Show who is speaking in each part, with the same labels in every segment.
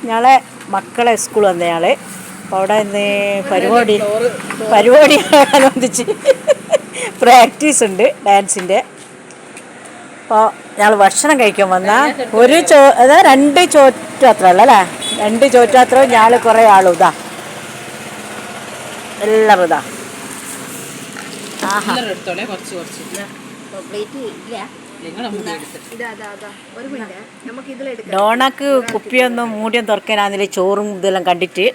Speaker 1: ഞങ്ങളെ മക്കളെ സ്കൂൾ വന്നയാള് അപ്പോൾ അവിടെ ഇന്ന് പരിപാടിയോടനുബന്ധിച്ച് പ്രാക്ടീസ് ഉണ്ട് ഡാൻസിൻ്റെ. അപ്പോൾ ഞങ്ങൾ ഭക്ഷണം കഴിക്കാൻ വന്നാൽ അതായത് 2 ചോറ്റാത്ര അല്ലേ, 2 ചോറ്റാത്രവും ഞങ്ങൾ കുറേ ആളും ഇതാ എല്ലാവരും ഇതാ. ഡോണക്ക് കുപ്പിയൊന്നും മൂടിയും തുറക്കാനാന്നില്ല, ചോറും ഇതെല്ലാം കണ്ടിട്ട്.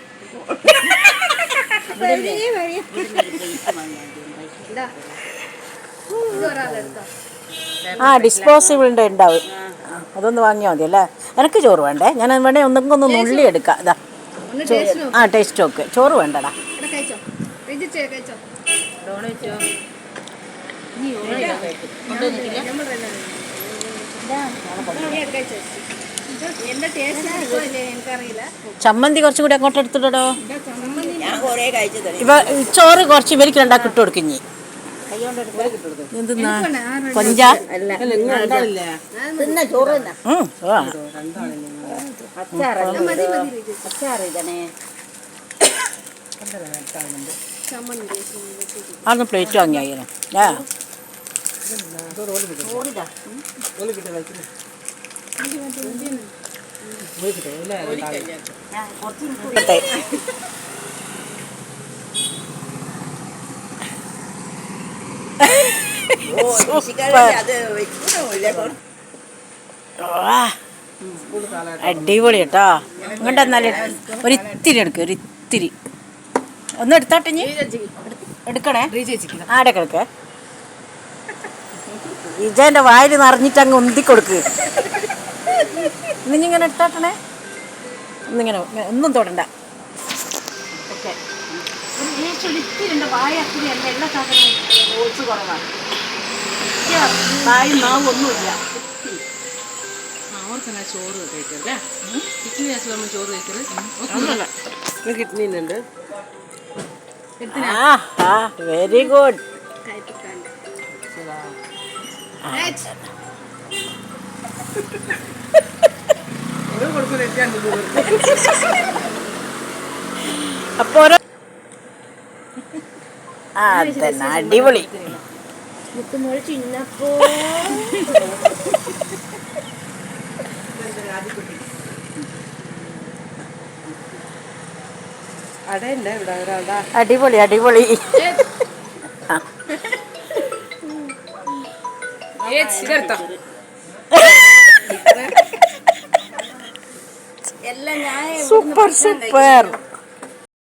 Speaker 1: ഡിസ്പോസിബിളിൻ്റെ ഉണ്ടാവും, അതൊന്ന് വാങ്ങിയാൽ മതി അല്ലേ. എനിക്ക് ചോറ് വേണ്ടേ, ഞാൻ വേണേ ഒന്നെങ്കിൽ നുള്ളി എടുക്കാം. ഇതാ ടേസ്റ്റ് നോക്ക്. ചോറ് വേണ്ടടാ. ചമ്മന്തി കുറച്ചും കൂടി അങ്ങോട്ട് എടുത്തിട്ടോ. ചോറ് കുറച്ച് ഇവർക്ക് രണ്ടാക്കി ഇട്ട് കൊടുക്കിഞ്ഞി. എന്തെന്നാ കൊഞ്ച അന്ന് പ്ലേറ്റ് വാങ്ങിയായിരുന്നു. അടിപൊളി കേട്ടോ. ഇങ്ങോട്ട് എന്നാലും ഒരിത്തിരി എടുക്ക, ഒരിത്തിരി ഒന്ന് എടുത്തോട്ടെ. എടുക്കണേ ആടൊക്കെ ഇജന്റെ വായിൽ നിറഞ്ഞിട്ട് അങ്ങ് ഉന്തിക്കൊടുക്ക്. ഇന്നിങ്ങനെ എടുത്തോട്ടണേ, ഒന്നിങ്ങനെ ഒന്നും തൊടണ്ട. ഓക്കെ, വായ അത്തിരി അല്ല, എല്ലാ സാധനവും ഓടിച്ച് കുറവാണ്. വായും നാവും ഒന്നുമില്ല. ചോറ് കഴിക്കല്ലേ, ചോറ് കഴിക്കല് കിഡ്നിന്നുണ്ട്. Very good. അപ്പൊ അടിപൊളി. അടിപൊളി അടിപൊളി. Super super.